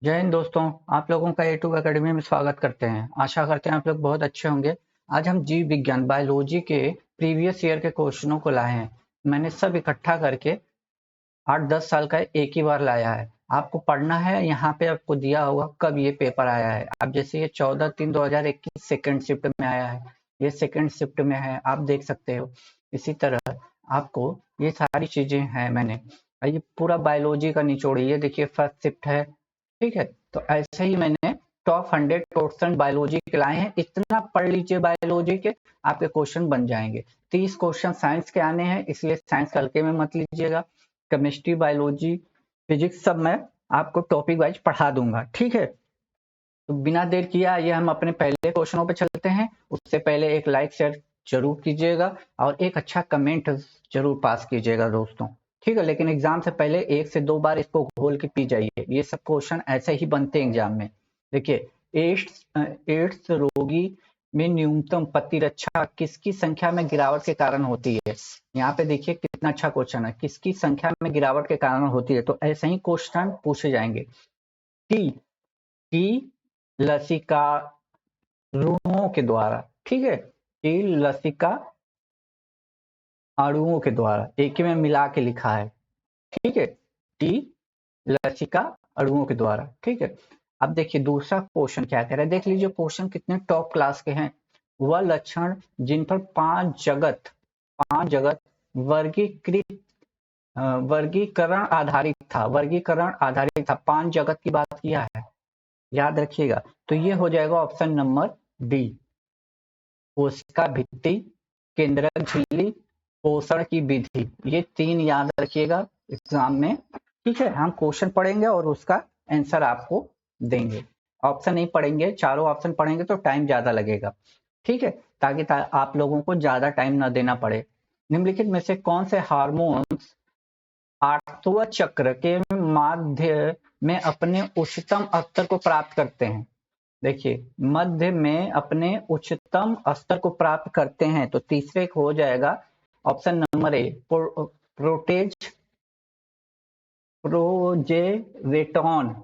जय हिंद दोस्तों। आप लोगों का A2 अकेडमी में स्वागत करते हैं। आशा करते हैं आप लोग बहुत अच्छे होंगे। आज हम जीव विज्ञान बायोलॉजी के प्रीवियस ईयर के क्वेश्चनों को लाए हैं। मैंने सब इकट्ठा करके 8-10 साल का एक ही बार लाया है। आपको पढ़ना है, यहाँ पे आपको दिया होगा कब ये पेपर आया है। अब जैसे ये 14/3/2021 सेकेंड शिफ्ट में आया है, ये सेकेंड शिफ्ट में है, आप देख सकते हो। इसी तरह आपको ये सारी चीजें हैं। मैंने ये पूरा बायोलॉजी का निचोड़, ये देखिए फर्स्ट शिफ्ट है, ठीक है। तो ऐसे ही मैंने टॉप 100 क्वेश्चन बायोलॉजी के लाए हैं। इतना पढ़ लीजिए बायोलॉजी के, आपके क्वेश्चन बन जाएंगे। 30 क्वेश्चन साइंस के आने हैं, इसलिए साइंस हल्के में मत लीजिएगा। केमिस्ट्री, बायोलॉजी, फिजिक्स सब मैं आपको टॉपिक वाइज पढ़ा दूंगा, ठीक है। तो बिना देर किए आइए हम अपने पहले क्वेश्चनों पे चलते हैं। उससे पहले एक लाइक शेयर जरूर कीजिएगा और एक अच्छा कमेंट जरूर पास कीजिएगा दोस्तों, ठीक है। लेकिन एग्जाम से पहले 1 से 2 बार इसको घोल के पी जाइए। ये सब क्वेश्चन ऐसे ही बनते हैं एग्जाम में। देखिए, एड्स रोगी में न्यूनतम प्रतिरक्षा किसकी संख्या में गिरावट के कारण होती है। यहाँ पे देखिए कितना अच्छा क्वेश्चन है, किसकी संख्या में गिरावट के कारण होती है। तो ऐसे ही क्वेश्चन पूछे जाएंगे। टी टी लसिकारुओं के द्वारा, ठीक है। टी लसिका अणुओं के द्वारा, एक ही में मिला के लिखा है, ठीक है। टी लसिका अणुओं के द्वारा, ठीक है। अब देखिए दूसरा क्वेश्चन क्या कह रहा है, देख लीजिए क्वेश्चन कितने टॉप क्लास के हैं। वह लक्षण जिन पर पांच जगत वर्गीकृत वर्गीकरण आधारित था, 5 जगत की बात किया है, याद रखिएगा। तो ये हो जाएगा ऑप्शन नंबर डी। कोशिका भित्ति, केंद्रक झिल्ली, पोषण की विधि, ये 3 याद रखिएगा एग्जाम में, ठीक है। हम क्वेश्चन पढ़ेंगे और उसका आंसर आपको देंगे। ऑप्शन नहीं पढ़ेंगे, चारों ऑप्शन पढ़ेंगे तो टाइम ज्यादा लगेगा, ठीक है। ताकि आप लोगों को ज्यादा टाइम ना देना पड़े। निम्नलिखित में से कौन से हार्मोन्स आठवें चक्र के माध्य में अपने उच्चतम स्तर को प्राप्त करते हैं। देखिए, मध्य में अपने उच्चतम स्तर को प्राप्त करते हैं, तो तीसरे को हो जाएगा ऑप्शन नंबर ए, प्रोजेरेटॉन।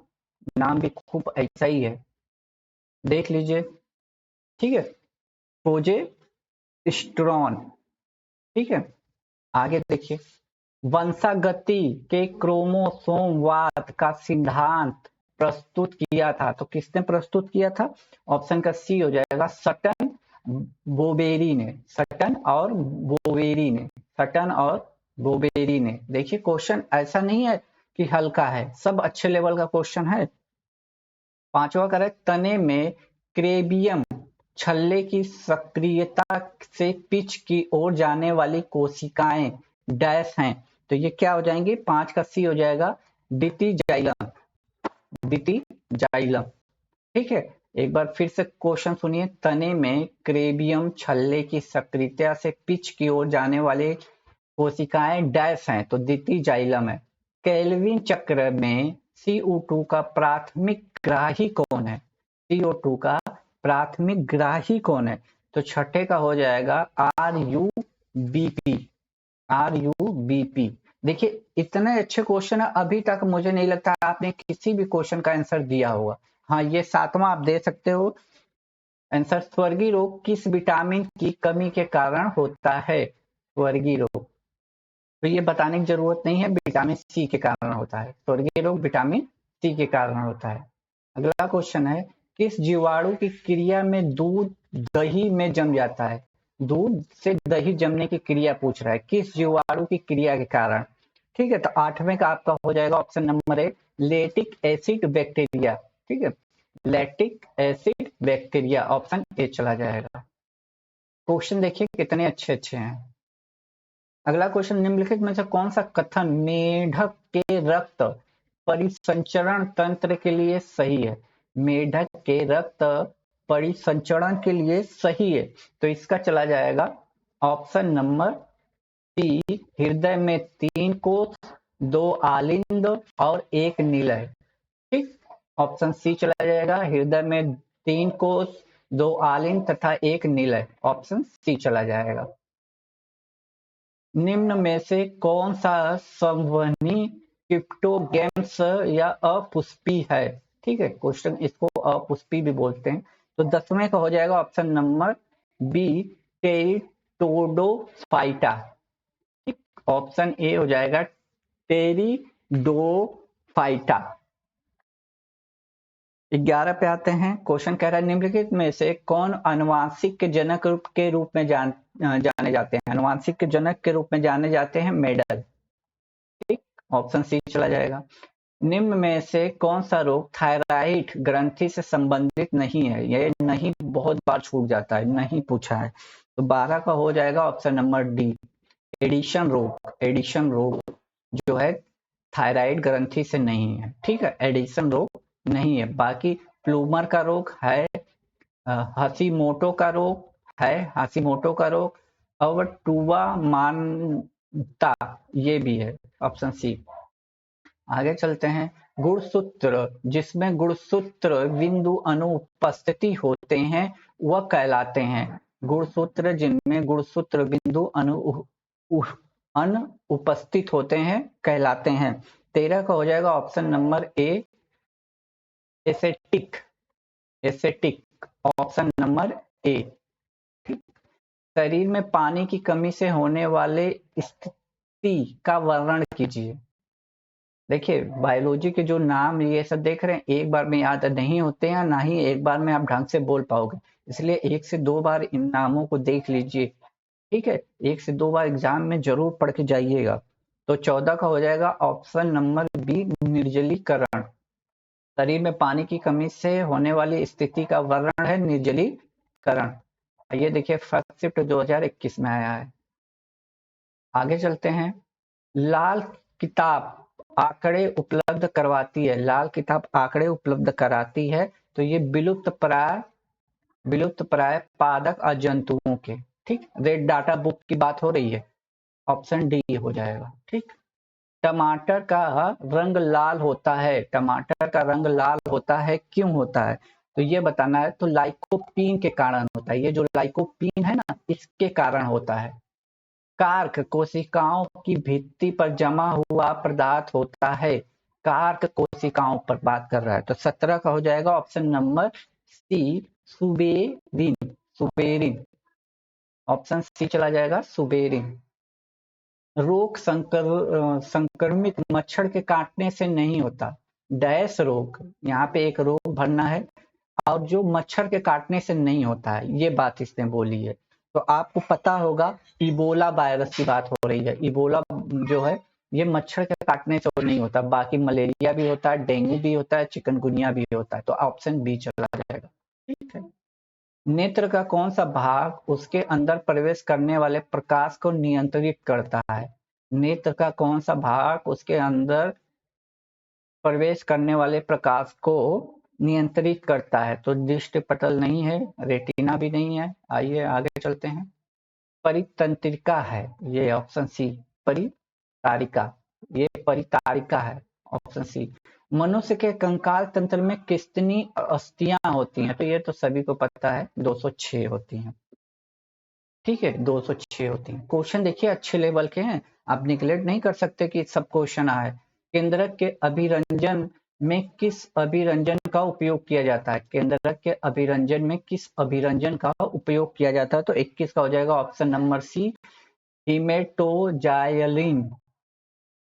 नाम भी खूब ऐसा ही है, देख लीजिए, ठीक है। प्रोजेस्टेरॉन, ठीक है। आगे देखिए, वंशागति के क्रोमोसोमवाद का सिद्धांत प्रस्तुत किया था, तो किसने प्रस्तुत किया था। ऑप्शन का सी हो जाएगा, सटन और बोवेरी ने। देखिए क्वेश्चन ऐसा नहीं है कि हल्का है, सब अच्छे लेवल का क्वेश्चन है। पांचवा करेक्ट, तने में क्रेबियम छल्ले की सक्रियता से पिच की ओर जाने वाली कोशिकाएं डैश हैं, तो ये क्या हो जाएंगे, 5 का सी हो जाएगा, डिटिजाइलम, ठीक है। एक बार फिर से क्वेश्चन सुनिए, तने में क्रेबियम छल्ले की सक्रियता से पिच की ओर जाने वाले कोशिकाएं डैश हैं, तो डिटिजाइलम है। केल्विन चक्र में CO2 का प्राथमिक ग्राही कौन है, CO2 का प्राथमिक ग्राही कौन है, तो छठे का हो जाएगा RUBP। देखिए इतने अच्छे क्वेश्चन है, अभी तक मुझे नहीं लगता आपने किसी भी क्वेश्चन का आंसर दिया होगा। हाँ, ये 7वां आप दे सकते हो आंसर। स्वर्गीय रोग किस विटामिन की कमी के कारण होता है, स्वर्गीय रोग, तो ये बताने की जरूरत नहीं है, विटामिन सी के कारण होता है। स्वर्गीय रोग विटामिन सी के कारण होता है। अगला क्वेश्चन है, किस जीवाणु की क्रिया में दूध दही में जम जाता है। दूध से दही जमने की क्रिया पूछ रहा है, किस जीवाणु की क्रिया के कारण, ठीक है। तो 8वें का आपका हो जाएगा option number A, lactic acid bacteria, ठीक है। Lactic acid bacteria, option A चला जाएगा। क्वेश्चन देखिए कितने अच्छे अच्छे हैं। अगला क्वेश्चन, निम्नलिखित में से कौन सा कथन मेढक के रक्त परिसंचरण तंत्र के लिए सही है। मेढक के रक्त परिसंचरण के लिए सही है, तो इसका चला जाएगा ऑप्शन नंबर सी, हृदय में 3 कोष, 2 आलिंद और 1 निलय, ठीक। ऑप्शन सी चला जाएगा, हृदय में 3 कोष, 2 आलिंद तथा 1 निलय, ऑप्शन सी चला जाएगा। निम्न में से कौन सा संवहनी क्रिप्टोगैम्स या अपुष्पी है। ठीक है, क्वेश्चन इसको अपुष्पी भी बोलते हैं। तो 10वें का हो जाएगा ऑप्शन नंबर बी, टेरिटोडोफाइटा। ठीक, ऑप्शन ए हो जाएगा टेरिडोफाइटा। 11 पे आते हैं। क्वेश्चन कह रहा है निम्नलिखित में से कौन आनुवांशिक के जनक के रूप में जाने जाते हैं। आनुवांशिक के जनक के रूप में जाने जाते हैं मेंडल। ठीक, ऑप्शन सी चला जाएगा। निम्न में से कौन सा रोग थायराइड ग्रंथि से संबंधित नहीं है। ये नहीं बहुत बार छूट जाता है, नहीं पूछा है। तो 12 का हो जाएगा ऑप्शन नंबर डी, एडिशन रोग। एडिशन रोग जो है थायराइड ग्रंथि से नहीं है। ठीक है, एडिशन रोग नहीं है। बाकी प्लूमर का रोग है, हसीमोटो का रोग है, हसीमोटो का रोग, और टूवा मानता ये भी है, ऑप्शन सी। आगे चलते हैं। गुणसूत्र, जिसमें गुणसूत्र बिंदु अनुपस्थिति होते हैं वह कहलाते हैं। गुणसूत्र जिनमें गुणसूत्र बिंदु अनुपस्थित होते हैं कहलाते हैं। 13 का हो जाएगा option number A, ascetic. Ascetic, option number A. ठीक, शरीर में पानी की कमी से होने वाले स्थिति का वर्णन कीजिए। देखिए, बायोलॉजी के जो नाम ये सब देख रहे हैं, एक बार में याद नहीं होते हैं, ना ही एक बार में आप ढंग से बोल पाओगे। इसलिए 1 से 2 बार इन नामों को देख लीजिए। ठीक है, 1 से 2 बार एग्जाम में जरूर पढ़ के जाइएगा। तो 14 का हो जाएगा ऑप्शन नंबर बी, निर्जलीकरण। शरीर में पानी की कमी से होने वाली स्थिति का वर्णन है निर्जलीकरण। ये देखिए फर्स्ट शिफ्ट 2021 में आया है। आगे चलते हैं। लाल किताब आंकड़े उपलब्ध करवाती है। लाल किताब आंकड़े उपलब्ध कराती है, तो ये विलुप्त प्राय पादप अजंतुओं के। ठीक, रेड डाटा बुक की बात हो रही है, ऑप्शन डी हो जाएगा। ठीक, टमाटर का रंग लाल होता है। टमाटर का रंग लाल होता है, क्यों होता है तो ये बताना है। तो लाइकोपीन के कारण होता है। ये जो लाइकोपीन है ना, इसके कारण होता है। कार्क कोशिकाओं की भित्ति पर जमा हुआ पदार्थ होता है। कार्क कोशिकाओं पर बात कर रहा है। तो 17 का हो जाएगा option number C, suberin. Suberin, option C चला जाएगा, सुबेरिन। रोग संक्रमित मच्छर के काटने से नहीं होता। डैश रोग, यहाँ पे एक रोग भरना है, और जो मच्छर के काटने से नहीं होता है, ये बात इसने बोली है। तो आपको पता होगा इबोला वायरस की बात हो रही है। इबोला जो है ये मच्छर के काटने से नहीं होता। बाकी मलेरिया भी होता है, डेंगू भी होता है, चिकनगुनिया भी होता है। तो ऑप्शन बी चला जाएगा। ठीक है। नेत्र का कौन सा भाग उसके अंदर प्रवेश करने वाले प्रकाश को नियंत्रित करता है। नेत्र का कौन सा भाग उसके अंदर प्रवेश करने वाले प्रकाश को नियंत्रित करता है। तो दृष्टि पटल नहीं है, रेटिना भी नहीं है। आइए आगे चलते हैं। परितंत्रिका है, ये ऑप्शन सी। परितारिका, ये परितारिका है, ऑप्शन सी। मनुष्य के कंकाल तंत्र में कितनी अस्थियां होती हैं। तो ये तो सभी को पता है, 206 होती हैं। ठीक है, 206 होती हैं। क्वेश्चन देखिए अच्छे लेवल के हैं, आप निगलेक्ट नहीं कर सकते कि सब क्वेश्चन आए। केंद्रक के अभिरंजन में किस अभिरंजन का उपयोग किया जाता है। केंद्रक के अभिरंजन में किस अभिरंजन का उपयोग किया जाता है। तो 21 का हो जाएगा option number C, haematoxylin.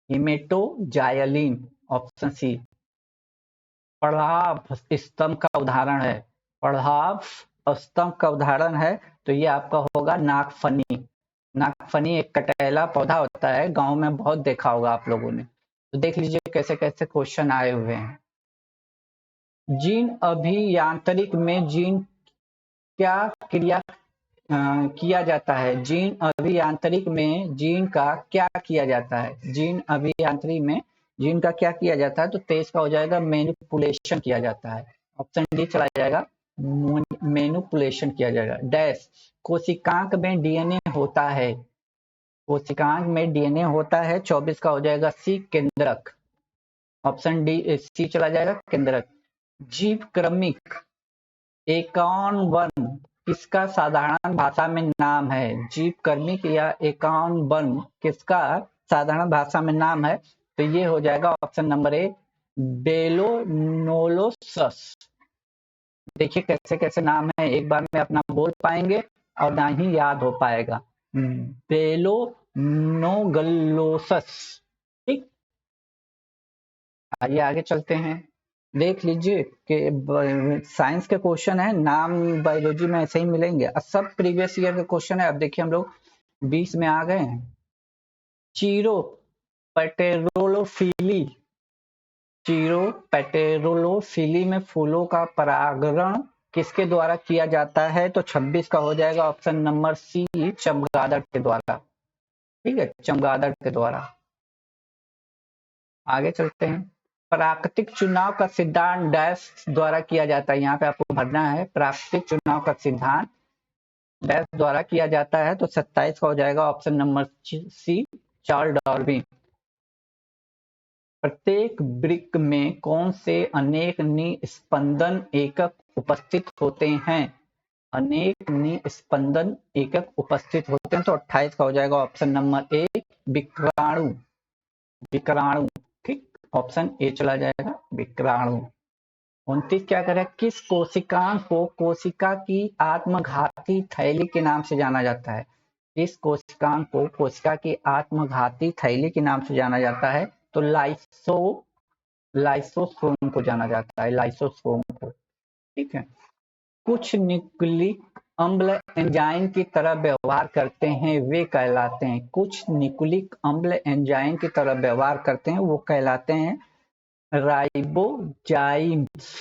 Haematoxylin, option C. पढ़ाव स्तंभ का उदाहरण है। पढ़ाव स्तंभ का उदाहरण है, तो ये आपका होगा नागफनी। नागफनी एक कटेला पौधा होता है, गांव में बहुत देखा होगा आप लोगों ने। तो देख लीजिए कैसे कैसे क्वेश्चन आए हुए हैं। जीन अभियांत्रिक में जीन क्या क्रिया किया जाता है। जीन अभियांत्रिक में जीन का क्या किया जाता है। जीन अभियांत्रिक में जीन का क्या किया जाता है। तो 23 का हो जाएगा मैनिपुलेशन किया जाता है, ऑप्शन डी चला जाएगा, मैनिपुलेशन किया जाएगा। डैश कोशिकांक में डीएनए होता है। कोशिकांक में डीएनए होता है। 24 का हो जाएगा सी, केंद्रक, ऑप्शन डी सी चला जाएगा, केंद्रक। जीव क्रमिक एकाउन वर्म किसका साधारण भाषा में नाम है। जीव कर्मिक या एकाउन वर्म किसका साधारण भाषा में नाम है। तो ये हो जाएगा ऑप्शन नंबर ए, बेलोनोलोसस। देखिए कैसे कैसे नाम है, एक बार में अपना बोल पाएंगे और ना ही याद हो पाएगा। बेलोनोगलोसस। ठीक, आइए आगे चलते हैं। देख लीजिए कि साइंस के क्वेश्चन है, नाम बायोलॉजी में ऐसे ही मिलेंगे, सब प्रीवियस ईयर के क्वेश्चन है। अब देखिए हम लोग 20 में आ गए हैं। चीरो पैटेरोलोफिली, चीरो पैटेरोलोफिली में फूलों का परागण किसके द्वारा किया जाता है? तो 26 का हो जाएगा ऑप्शन नंबर सी, चमगादड़ के द्वारा। ठीक है, चमगादड़ के द्वारा। आगे चलते हैं। प्राकृतिक चुनाव का सिद्धांत डैश द्वारा किया जाता है, यहाँ पे आपको भरना है। प्राकृतिक चुनाव का सिद्धांत डैश द्वारा किया जाता है, तो 27 का हो जाएगा option number C, Charles Darwin. प्रत्येक वृक्क में कौन से अनेक निस्पंदन एकक उपस्थित होते हैं? अनेक निस्पंदन एकक उपस्थित होते हैं, तो 28 का हो जाएगा ऑप्शन नंबर ए, विक्राणु। विक्राणु, ठीक, ऑप्शन ए चला जाएगा, विक्राणु। 29 क्या करें, किस कोशिकांग को कोशिका की आत्मघाती थैली के नाम से जाना जाता है? किस कोशिकांग को कोशिका की आत्मघाती थैली के नाम से जाना जाता है? तो लाइसोसोम को जाना जाता है, लाइसोसोम को। ठीक है। कुछ न्यूक्लिक अम्ल एंजाइम की तरह व्यवहार करते हैं, वे कहलाते हैं। कुछ न्यूक्लिक अम्ल एंजाइम की तरह व्यवहार करते हैं, वो कहलाते हैं राइबोजाइम्स।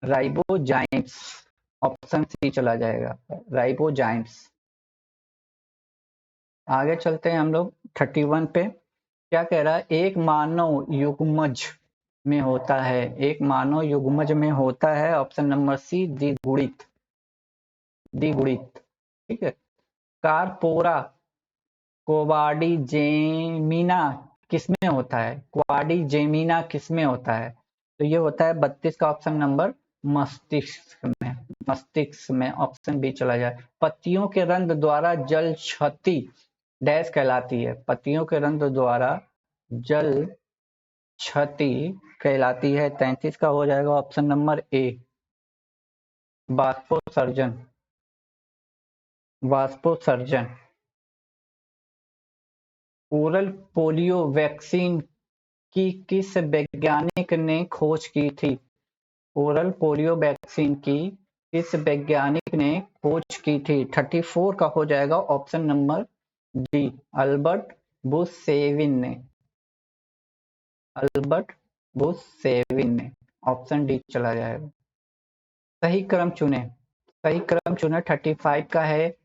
राइबोजाइम्स, ऑप्शन सी चला जाएगा, राइबोजाइम्स। आगे चलते हैं हम लोग 31 पे। क्या कह रहा है, एक मानव युग्मज में होता है, एक मानव युग्मज में होता है, ऑप्शन नंबर सी, द्विगुणित। द्विगुणित, ठीक है। कारपोरा क्वाड्रिजेमिना किसमें होता है? क्वाड्रिजेमिना किसमें होता है? तो ये होता है 32 का ऑप्शन नंबर मस्तिष्क में। मस्तिष्क में, ऑप्शन बी चला जाए। पत्तियों के रंध्र द्वारा जल क्षति डैश कहलाती है? पत्तियों के रंध्र द्वारा जल क्षति कहलाती है। 33 का हो जाएगा ऑप्शन नंबर ए, बाष्पोत्सर्जन। बाष्पोत्सर्जन। ओरल पोलियो वैक्सीन की किस वैज्ञानिक ने खोज की थी? ओरल पोलियो वैक्सीन की किस वैज्ञानिक ने खोज की थी? 34 का हो जाएगा ऑप्शन नंबर डी, अल्बर्ट बुशेविन ने। अल्बर्ट बुशेविन ने, ऑप्शन डी चला जाएगा। सही क्रम चुने, सही क्रम चुने। 35 का है,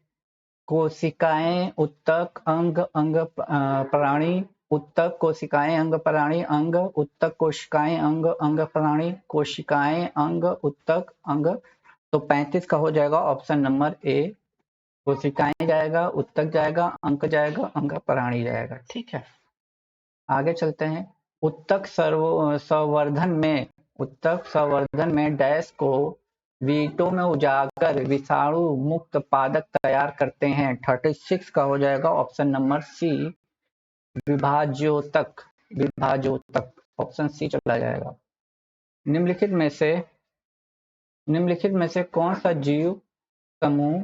कोशिकाएं उत्तक अंग अंग प्राणी, उत्तक कोशिकाएं अंग प्राणी अंग, उत्तक कोशिकाएं अंग अंग प्राणी, कोशिकाएं अंग उत्तक अंग। तो 35 का हो जाएगा ऑप्शन नंबर ए, कोशिकाएं जाएगा, उत्तक जाएगा, अंक जाएगा, अंग प्राणी जाएगा। ठीक है, आगे चलते हैं। उत्तक संवर्धन में, उत्तक संवर्धन में डैश को वीटो में उजागर विषाणु मुक्त पादप तैयार करते हैं। 36 का हो जाएगा ऑप्शन नंबर सी, विभाज्योतक। विभाज्योतक, ऑप्शन सी चला जाएगा। निम्नलिखित में से कौन सा जीव समूह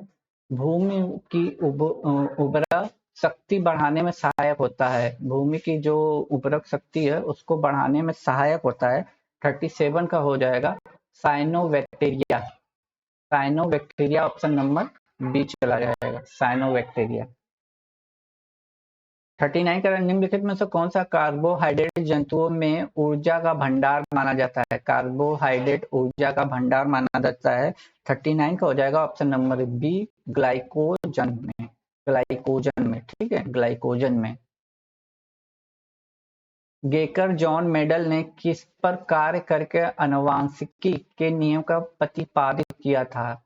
भूमि की उर्वरक शक्ति बढ़ाने में सहायक होता है? भूमि की जो उर्वरक शक्ति है उसको बढ़ाने में सहायक होता है। 37 का हो जाएगा cyanobacteria. Cyanobacteria, option number B चला जाएगा, साइनोबैक्टीरिया। 39 का, निम्नलिखित में से कौन सा कार्बोहाइड्रेट जंतुओं में ऊर्जा का भंडार माना जाता है? कार्बोहाइड्रेट ऊर्जा का भंडार माना जाता है। 39 का हो जाएगा ऑप्शन नंबर बी, ग्लाइकोजन में। ग्लाइकोजन में, ठीक है, ग्लाइकोजन में। गेकर जॉन मेडल ने किस पर कार्य करके आनुवांशिकी के नियम का प्रतिपादित किया था?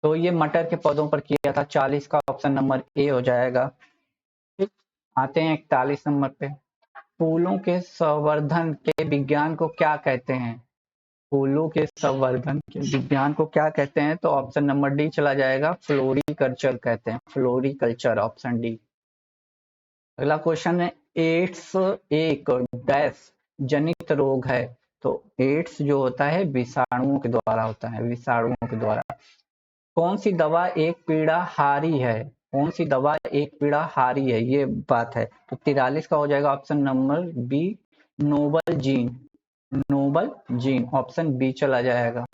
तो ये मटर के पौधों पर किया था। 40 का ऑप्शन नंबर ए हो जाएगा। ठीक, आते हैं 41 नंबर पे। फूलों के संवर्धन के विज्ञान को क्या कहते हैं? फूलों के संवर्धन के विज्ञान को क्या कहते हैं? तो ऑप्शन नंबर डी चला जाएगा, फ्लोरिकल्चर कहते हैं, फ्लोरिकल्चर, ऑप्शन डी। अगला क्वेश्चन है, एड्स एक डैश जनित रोग है? तो एड्स जो होता है विषाणुओं के द्वारा होता है, विषाणुओं के द्वारा। कौन सी दवा एक पीड़ा हारी है, कौन सी दवा एक पीड़ा हारी है, ये बात है। तो 43 का हो जाएगा option number B, noble gene, noble gene, option B चला जाएगा।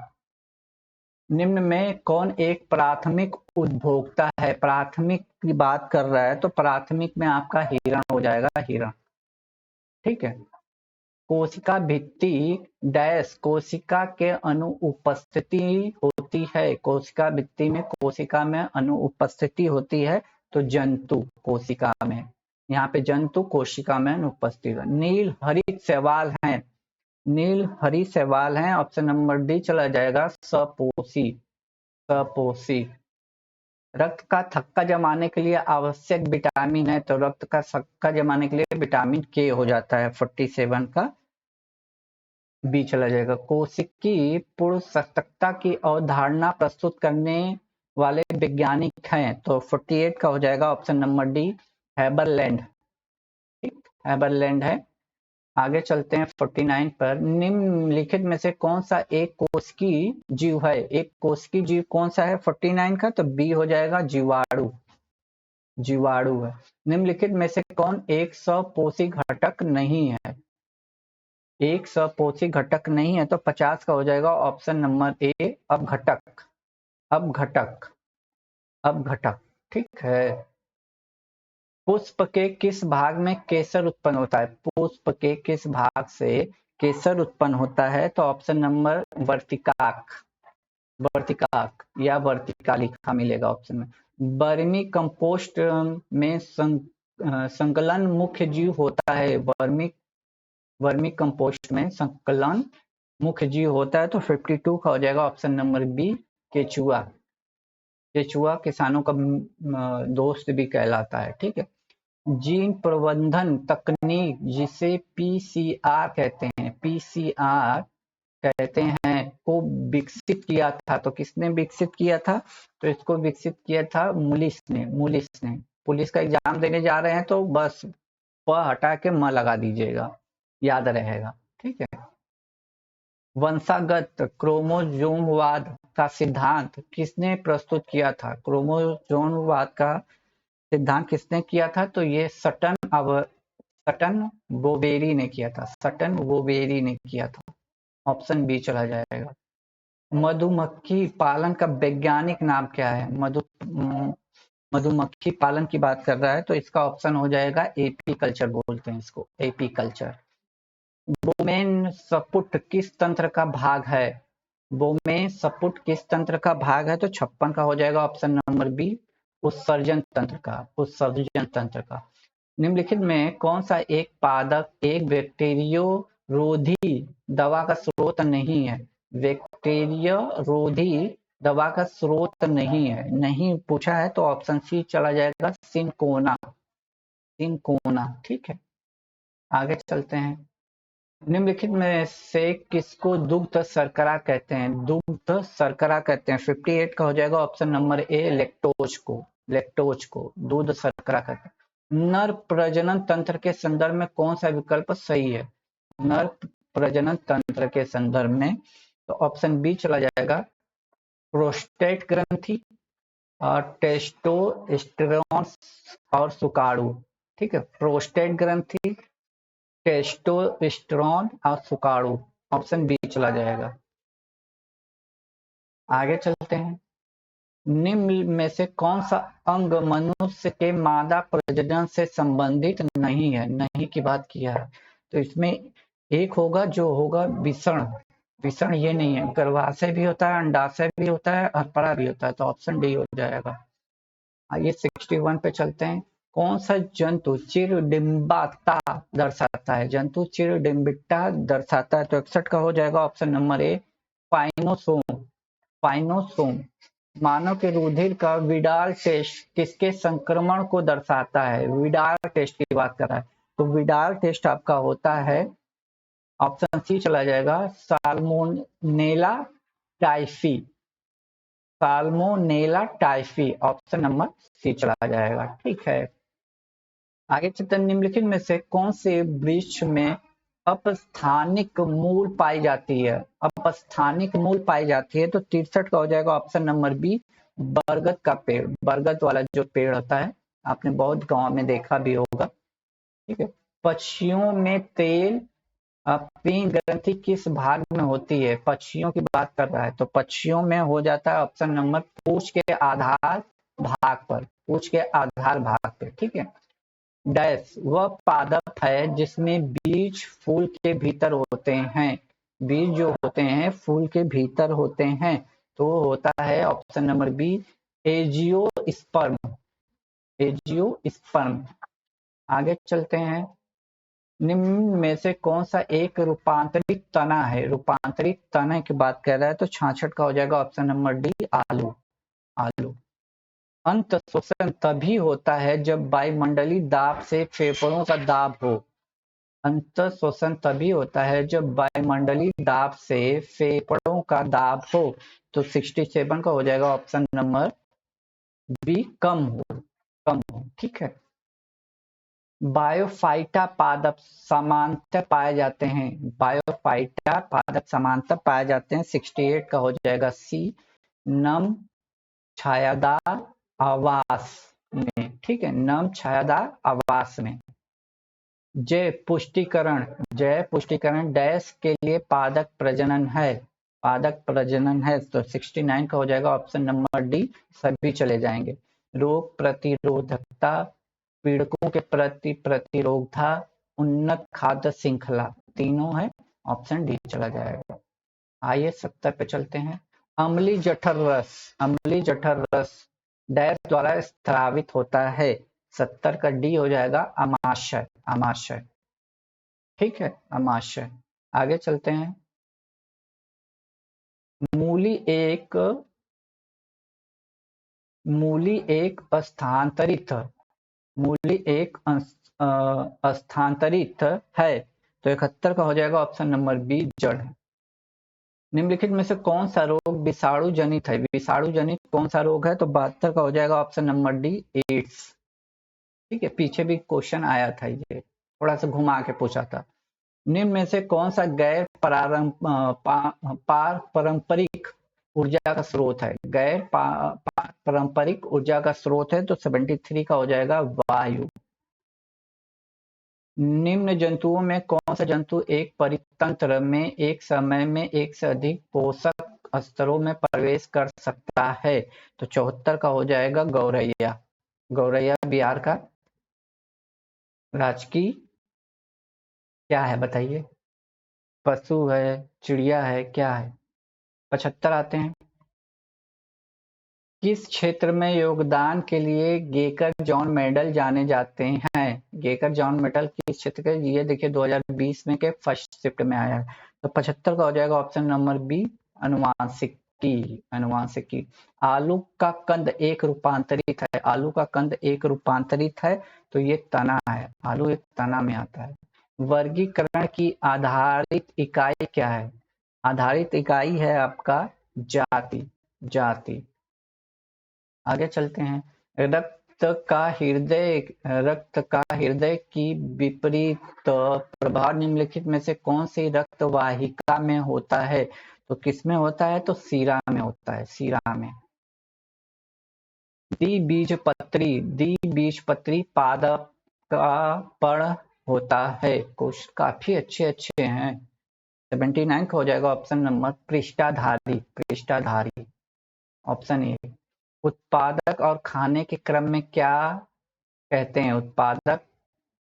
निम्न में कौन एक प्राथमिक उपभोक्ता है, प्राथमिक की बात कर रहा है तो प्राथमिक में आपका हिरण हो जाएगा, हिरण, ठीक है। कोशिका भित्ति डैश कोशिका के अनुपस्थिति होती है, कोशिका भित्ति में, कोशिका में अनुपस्थिति होती है तो जंतु कोशिका में, यहाँ पे जंतु कोशिका में अनुपस्थित है। नील हरित शैवाल हैं, नील हरी शैवाल हैं, ऑप्शन नंबर डी चला जाएगा, सपोषी, सपोषी। रक्त का थक्का जमाने के लिए आवश्यक विटामिन है, तो रक्त का थक्का जमाने के लिए विटामिन के हो जाता है, 47 का बी चला जाएगा। कोशिकी पुरुषसत्ता की अवधारणा प्रस्तुत करने वाले वैज्ञानिक हैं, तो 48 का हो जाएगा ऑप्शन नंबर डी, हैबरलैंड, ठीक, हैबरलैंड है। आगे चलते हैं 49 पर। निम्नलिखित में से कौन सा एक कोशिकीय जीव है, एक कोशिकीय जीव कौन सा है 49 का, तो बी हो जाएगा जीवाणु, जीवाणु है। निम्नलिखित में से कौन एक सपोषी घटक नहीं है, एक सपोषी घटक नहीं है, तो 50 का हो जाएगा ऑप्शन नंबर ए, अपघटक, अपघटक, अपघटक, ठीक है। पुष्प के किस भाग में केसर उत्पन्न होता है, पुष्प के किस भाग से केसर उत्पन्न होता है, तो ऑप्शन नंबर वर्तिकाक, वर्तिकाक या वर्तिका लिखा मिलेगा ऑप्शन में। वर्मी कंपोस्ट में संकलन मुख्य जीव होता है, वर्मी कंपोस्ट में संकलन मुख्य जीव होता है, तो 52 का हो जाएगा ऑप्शन नंबर बी, केचुआ, केचुआ किसानों का दोस्त भी कहलाता है, ठीक है। जीन प्रबंधन तकनीक जिसे पीसीआर कहते हैं, पीसीआर कहते हैं, को विकसित किया था, तो किसने विकसित किया था, तो इसको विकसित किया था मुलिस ने, मुलिस ने। पुलिस का एग्जाम देने जा रहे हैं तो बस प हटा के म लगा दीजिएगा, याद रहेगा, ठीक है। वंशागत क्रोमोजोमवाद का सिद्धांत किसने प्रस्तुत किया था, क्रोमोजोमवाद का सिद्धांत किसने किया था, तो ये सटन बोवेरी ने किया था, सटन बोवेरी ने किया था, ऑप्शन बी चला जाएगा। मधुमक्खी पालन का वैज्ञानिक नाम क्या है, मधुमक्खी पालन की बात कर रहा है तो इसका ऑप्शन हो जाएगा एपी कल्चर, बोलते हैं इसको एपी कल्चर। बोमेन सपुट किस तंत्र का भाग है, बोमेन सपुट किस तंत्र का भाग है, तो 56 का हो जाएगा ऑप्शन नंबर बी, उत्सर्जन तंत्र का, उत्सर्जन तंत्र का। निम्नलिखित में कौन सा एक पादप एक बैक्टीरियोरोधी दवा का स्रोत नहीं है, बैक्टीरियोरोधी दवा का स्रोत नहीं है, नहीं पूछा है तो ऑप्शन सी चला जाएगा, सिनकोना, सिनकोना, ठीक है। आगे चलते हैं। निम्नलिखित में से किसको दुग्ध शर्करा कहते हैं, दुग्ध शर्करा कहते हैं, 58 का हो जाएगा ऑप्शन नंबर ए, लैक्टोज को, लैक्टोज को दूध शर्करा कहते हैं। नर प्रजनन तंत्र के संदर्भ में कौन सा विकल्प सही है, नर प्रजनन तंत्र के संदर्भ में, तो ऑप्शन बी चला जाएगा, प्रोस्टेट ग्रंथि और टेस्टोस्टेरोन और सुकाणु, ठीक है, प्रोस्टेट ग्रंथि, टेस्टोस्टेरोन और सुकाणु, ऑप्शन बी चला जाएगा। आगे चलते हैं। निम्न में से कौन सा अंग मनुष्य के मादा प्रजनन से संबंधित नहीं है, नहीं की बात किया है, तो इसमें एक होगा जो होगा विषण, विषण ये नहीं है, गर्भाशय भी होता है, अंडाशय भी होता है, अर्पणा भी होता है, तो ऑप्शन डी हो जाएगा। आइए 61 पे चलते हैं। कौन सा जंतु चिरडिम्बाता दर्शाता है, जंतु चिरडिम्बिता दर्शाता है, तो 61 का हो जाएगा ऑप्शन नंबर ए, पाइनोसोम, पाइनोसोम। मानव के रुधिर का विडाल टेस्ट किसके संक्रमण को दर्शाता है, विडाल टेस्ट की बात कर रहा है, तो विडाल टेस्ट आपका होता है, ऑप्शन सी चला जाएगा, Salmonella typhi, Salmonella typhi, option number C चला जाएगा, ठीक है। आगे चलते हैं। निम्नलिखित में से कौन से वृक्ष में अपस्थानिक मूल पाई जाती है, अपस्थानिक मूल पाई जाती है, तो 63 का हो जाएगा ऑप्शन नंबर बी, बरगद का पेड़। बरगद वाला जो पेड़ होता है, आपने बहुत गांव में देखा भी होगा। ठीक है। पक्षियों में तेल अपनी ग्रंथि किस भाग में होती है? पक्षियों की बात कर रहा है, तो पक्षियों में हो जाता है ऑप्शन नंबर, पूंछ के आधार भाग पर, पूंछ के आधार भाग पे। ठीक है। डैश वह पादप है जिसमें बीज फूल के भीतर होते हैं। बीज जो होते हैं फूल के भीतर होते हैं, तो होता है ऑप्शन नंबर बी, एजियोस्पर्म। एजियोस्पर्म। आगे चलते हैं। निम्न में से कौन सा एक रूपांतरित तना है? रूपांतरित तना की बात कर रहा है, तो 66 का हो जाएगा ऑप्शन नंबर डी, आलू। आलू। अंत शोषण तभी होता है जब वायुमंडलीय दाब से फेफड़ों का दाब हो। अंत शोषण तभी होता है जब वायुमंडलीय दाब से फेफड़ों का दाब हो, तो 67 का हो जाएगा ऑप्शन नंबर बी, कम हो। कम हो। ठीक है। बायोफाइटा पादप समांतर पाए जाते हैं। बायोफाइटा पादप समांतर पाए जाते हैं, 68 का हो जाएगा सी, नम छायादार आवास में। ठीक है, नम छायादार आवास में। जय पुष्टिकरण। जय पुष्टिकरण डैश के लिए पादक प्रजनन है। पादक प्रजनन है, तो 69 का हो जाएगा ऑप्शन नंबर डी, सभी चले जाएंगे। रोग प्रतिरोधकता, पीड़कों के प्रति प्रतिरोधकता, उन्नत खाद्य श्रृंखला, तीनों है, ऑप्शन डी चला जाएगा। आइए 70 पे चलते हैं। अम्लीय जठर रस। अम्लीय जठर रस डैश द्वारा स्रावित होता है, 70 का डी हो जाएगा, अमाशय। अमाशय। ठीक है, अमाशय। आगे चलते हैं। मूली एक मूली एक स्थानांतरित मूली एक स्थानांतरित है, तो 71 का हो जाएगा ऑप्शन नंबर बी, जड़। निम्नलिखित में से कौन सा रोग विषाणु जनित है? विषाणु जनित कौन सा रोग है? तो 72 का हो जाएगा ऑप्शन नंबर डी, एड्स। ठीक है, पीछे भी क्वेश्चन आया था, ये थोड़ा सा घुमा के पूछा था। निम्न में से कौन सा गैर पारंपरिक ऊर्जा का स्रोत है? गैर पारंपरिक ऊर्जा का स्रोत है, तो 73 का हो जाएगा, वायु। निम्न जंतुओं में कौन सा जंतु एक परितंत्र में एक समय में एक से अधिक पोषक स्तरों में प्रवेश कर सकता है? तो 74 का हो जाएगा, गौरैया। गौरैया बिहार का राजकीय क्या है बताइए? पशु है, चिड़िया है, क्या है? 75 आते हैं। किस क्षेत्र में योगदान के लिए गेकर जॉन मेडल जाने जाते हैं? गेकर जॉन मेडल किस क्षेत्र के? ये देखिए 2020 में के फर्स्ट शिफ्ट में आया है, तो 75 का हो जाएगा ऑप्शन नंबर बी, अनुवांशिकी। अनुवांशिकी। आलू का कंद एक रूपांतरित है। आलू का कंद एक रूपांतरित है, तो ये तना है। आलू एक तना में आता है। वर्गीकरण की आधारित इकाई क्या है? आधारित इकाई है आपका जाति। जाति। आगे चलते हैं। रक्त का हृदय की विपरीत प्रभाव निम्नलिखित में से कौन सी रक्त वाहिका में होता है? तो किसमें होता है? तो सीरा में होता है, सीरा में। द्विबीजपत्री पादप का पर्ण होता है। कुछ काफी अच्छे अच्छे हैं। 79 का हो जाएगा ऑप्शन नंबर, पृष्ठाधारी। पृष्ठाधारी, ऑप्शन ए। उत्पादक और खाने के क्रम में क्या कहते हैं? उत्पादक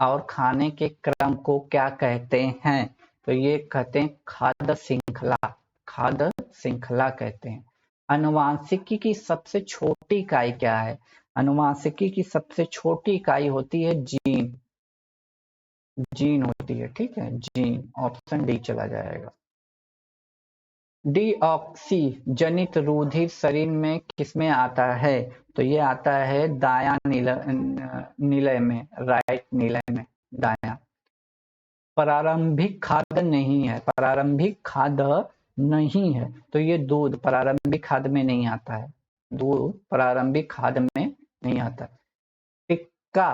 और खाने के क्रम को क्या कहते हैं? तो ये कहते हैं खाद्य श्रृंखला। खाद्य श्रृंखला कहते हैं। अनुवांशिकी की सबसे छोटी इकाई क्या है? अनुवांशिकी की सबसे छोटी इकाई होती है जीन। जीन होती है। ठीक है, जीन, ऑप्शन डी चला जाएगा। डीऑक्सी जनित रुधिर शरीर में किसमें आता है? तो ये आता है दायां नीलय में, राइट नीलय में, दायां। प्रारंभिक खाद्य नहीं है। प्रारंभिक खाद्य नहीं है, तो ये दूध प्रारंभिक खाद्य में नहीं आता है। दूध प्रारंभिक खाद्य में नहीं आता। टिक्का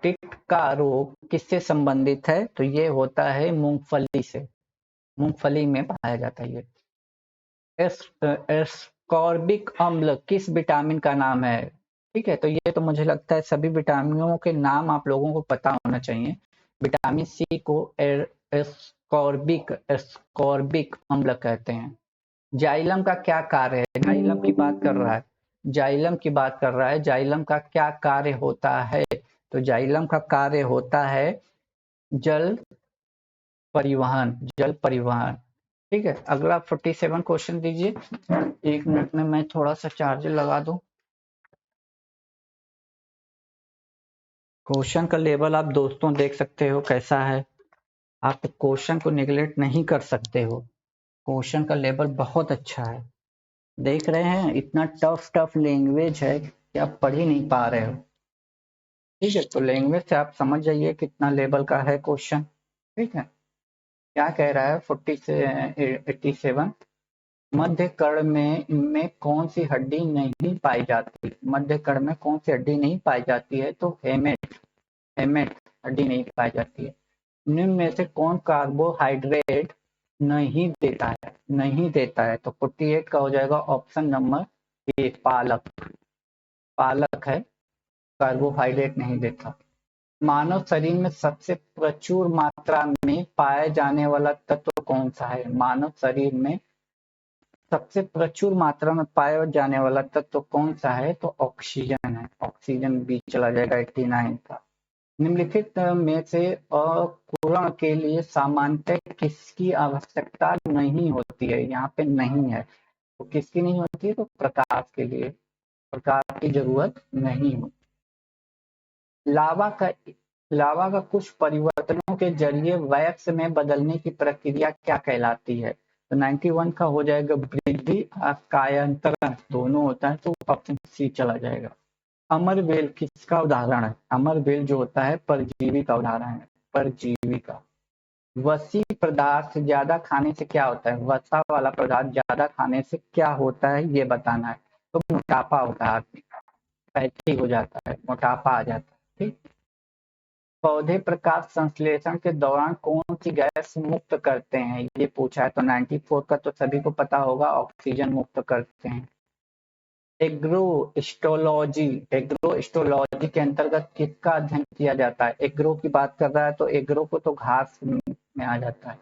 टिक का रोग किससे संबंधित है? तो ये होता है मूंगफली से, मूंगफली में पाया जाता है ये। एस्कॉर्बिक अम्ल किस विटामिन का नाम है? ठीक है, तो ये तो मुझे लगता है सभी विटामिनों के नाम आप लोगों को पता होना चाहिए। विटामिन सी को एस्कॉर्बिक एस्कॉर्बिक अम्ल कहते हैं। जाइलम का क्या कार्य है? जाइलम की बात कर रहा है, जाइलम की बात कर रहा है। जाइलम का क्या कार्य होता है? तो जाइलम का कार्य होता है जल परिवहन, जल परिवहन। ठीक है, अगला 47 क्वेश्चन दीजिए। 1 मिनट में मैं थोड़ा सा चार्जर लगा दूं। क्वेश्चन का लेवल आप दोस्तों देख सकते हो कैसा है। आप क्वेश्चन को निगलेक्ट नहीं कर सकते हो, क्वेश्चन का लेवल बहुत अच्छा है। देख रहे हैं इतना टफ टफ लैंग्वेज है कि आप पढ़ ही नहीं पा रहे हो। ठीक है, तो लैंग्वेज से आप समझ जाइए कितना लेवल का है क्वेश्चन। ठीक है, क्या कह रहा है 87, मध्य कर्ण में कौन सी हड्डी नहीं पाई जाती? मध्य कर्ण में कौन सी हड्डी नहीं पाई जाती है? तो हेमेट, हेमेट हड्डी नहीं पाई जाती है। निम्न में से कौन कार्बोहाइड्रेट नहीं देता है? नहीं देता है, तो 48 का हो जाएगा ऑप्शन नंबर ए, पालक। पालक है, कार्बोहाइड्रेट नहीं देता। मानव शरीर में सबसे प्रचुर मात्रा में पाए जाने वाला तत्व कौन सा है? मानव शरीर में सबसे प्रचुर मात्रा में पाया जाने वाला तत्व कौन सा है? तो ऑक्सीजन है, ऑक्सीजन भी चला जाएगा 89 का। निम्नलिखित में से अंकुरण के लिए सामान्यतः किसकी आवश्यकता नहीं होती है? यहाँ पे नहीं है, तो किसकी नहीं होती है? तो प्रकाश के लिए, प्रकाश की जरूरत नहीं होती। लावा का लावा का कुछ परिवर्तनों के जरिए वैक्स में बदलने की प्रक्रिया क्या कहलाती है? तो 91 का हो जाएगा वृद्धि और कायांतरण, दोनों होता है, तो ऑप्शन सी चला जाएगा। अमरबेल किसका उदाहरण है? अमरबेल जो होता है परजीवी का उदाहरण है, परजीवी का। वसी पदार्थ ज्यादा खाने से क्या होता है? वसा वाला पदार्थ ज्यादा खाने से क्या होता है ये बताना है। तो मोटापा होता है, आदमी फैटी हो जाता है, मोटापा आ जाता है। ठीक, पौधे प्रकाश संश्लेषण के दौरान कौन सी गैस मुक्त करते हैं? ये पूछा है, तो 94 का तो सभी को पता होगा, ऑक्सीजन मुक्त करते हैं। एग्रोस्टोलॉजी, एग्रोस्टोलॉजी के अंतर्गत किसका अध्ययन किया जाता है? एग्रो की बात कर रहा है, तो एग्रो को तो घास में आ जाता है।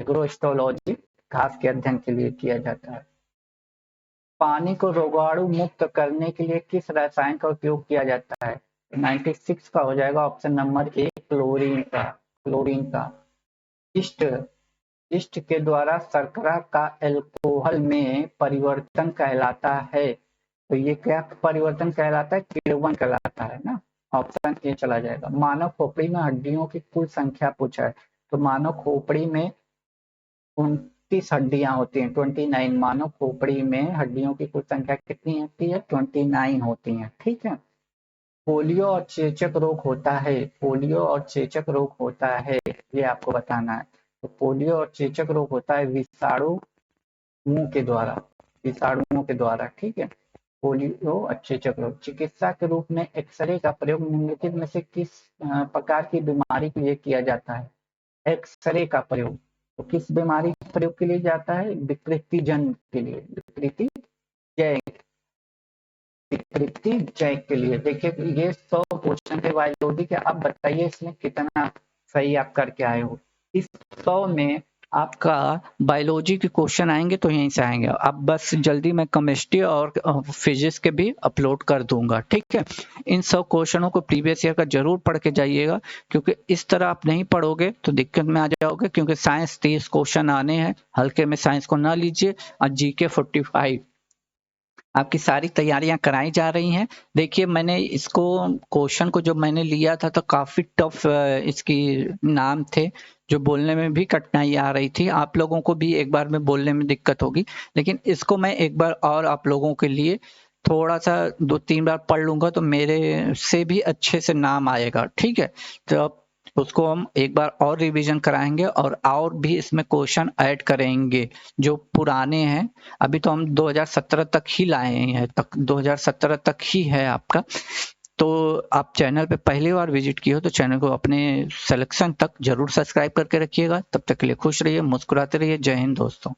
एग्रोस्टोलॉजी घास के अध्ययन के लिए किया जाता है। पानी को रोगाणु मुक्त करने के लिए किस रसायन का उपयोग किया जाता है? 96 का हो जाएगा ऑप्शन नंबर ए, क्लोरीन का, क्लोरीन का। इष्ट इष्ट के द्वारा शर्करा का एल्कोहल में परिवर्तन कहलाता है, तो ये क्या परिवर्तन कहलाता है? किण्वन कहलाता है ना, ऑप्शन ए चला जाएगा। मानव खोपड़ी में हड्डियों की कुल संख्या पूछा है, तो मानव खोपड़ी में 29 हड्डियां होती हैं, 29। मानव खोपड़ी में हड्डियों की कुल संख्या कितनी होती है? 29 होती हैं। ठीक है, पोलियो और चेचक रोग होता है, पोलियो और चेचक रोग होता है, ये आपको बताना है। तो पोलियो और चेचक रोग होता है विषाणुओं के द्वारा, विषाणुओं के द्वारा। ठीक है, पोलियो और चेचक रोग। चिकित्सा के रूप में एक्सरे का प्रयोग निम्नलिखित में से किस प्रकार की बीमारी के लिए किया जाता है? एक्सरे का प्रयोग तो किस बीमारी के प्रयोग के लिए जाता है? विकृति जन्य के लिए, विकृति जय, विकृति जय के लिए। देखिए ये 100 क्वेश्चन थे बायोलॉजी के, आप बताइए इसमें कितना सही आप करके आए हो। इस 100 में आपका बायोलॉजी के क्वेश्चन आएंगे तो यहीं से आएंगे। अब बस जल्दी मैं केमिस्ट्री और फिजिक्स के भी अपलोड कर दूंगा। ठीक है, इन सब क्वेश्चनों को प्रीवियस ईयर का जरूर पढ़ के जाइएगा, क्योंकि इस तरह आप नहीं पढ़ोगे तो दिक्कत में आ जाओगे। क्योंकि साइंस 30 क्वेश्चन आने हैं, हल्के में साइंस को ना लीजिए। और जीके 45 आपकी सारी तैयारियां कराई जा रही हैं। देखिए मैंने इसको क्वेश्चन को जब मैंने लिया था तो काफी टफ इसकी नाम थे, जो बोलने में भी कठिनाई आ रही थी। आप लोगों को भी एक बार में बोलने में दिक्कत होगी, लेकिन इसको मैं एक बार और आप लोगों के लिए थोड़ा सा 2-3 बार पढ़ लूंगा तो मेरे से भी अच्छे से नाम आएगा। ठीक है, तो उसको हम एक बार और रिवीजन कराएंगे और भी इसमें क्वेश्चन ऐड करेंगे जो पुराने हैं। अभी तो हम 2017 तक ही लाए हैं, तक 2017 तक ही है आपका। तो आप चैनल पे पहली बार विजिट किए हो तो चैनल को अपने सिलेक्शन तक जरूर सब्सक्राइब करके रखिएगा। तब तक के लिए खुश रहिए, मुस्कुराते रहिए। जय हिंद दोस्तों।